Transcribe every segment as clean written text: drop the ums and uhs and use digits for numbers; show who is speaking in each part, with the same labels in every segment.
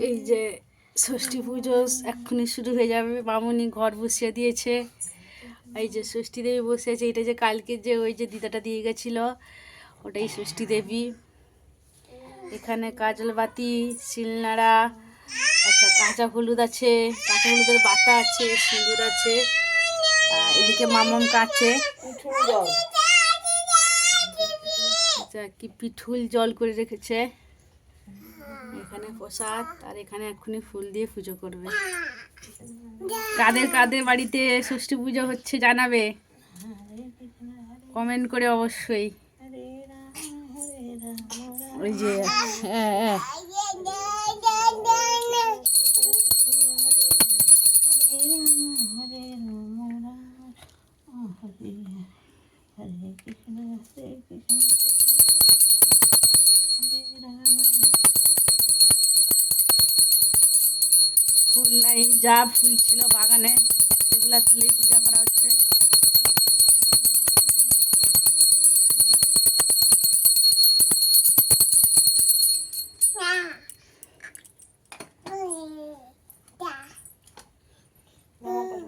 Speaker 1: এই যে ষষ্ঠী পুজো এক্ষুনি শুরু হয়ে যাবে। মামুনি ঘর বসিয়ে দিয়েছে। এই যে ষষ্ঠী দেবী বসে আছে। এটা যে কালকে যে ওই যে দিদাটা দিয়ে গেছিলো ওটাই ষষ্ঠী দেবী। এখানে কাজল বাতি, শিলনাড়া, আচ্ছা কাঁচা হলুদ আছে, কাঁচা হলুদের বাটা আছে, সিঁদুর আছে। এদিকে মামম কাছে কি পিঠুল জল করে রেখেছে। এখানে প্রসাদ, আর এখানে এক্ষুনি ফুল দিয়ে পুজো করবে। কাদের কাদের বাড়িতে ষষ্ঠী পুজো হচ্ছে জানাবে কমেন্ট করে অবশ্যই। ওই যে ফুল নাই, যা ফুল ছিল বাগানে সেগুলা তুলেই পূজা করা হচ্ছে।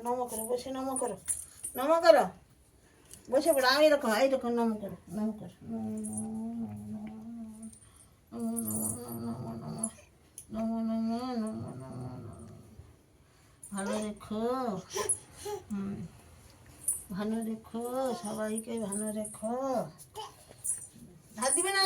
Speaker 2: নমো করো, বসে নমো করো, নমো করো, বসে পড়ো। আমি এরকম এইরকম নমো করো, নমো করো, ভালো রেখো, ভালো রেখো, সবাইকে ভালো রেখো। হাত দিবে না।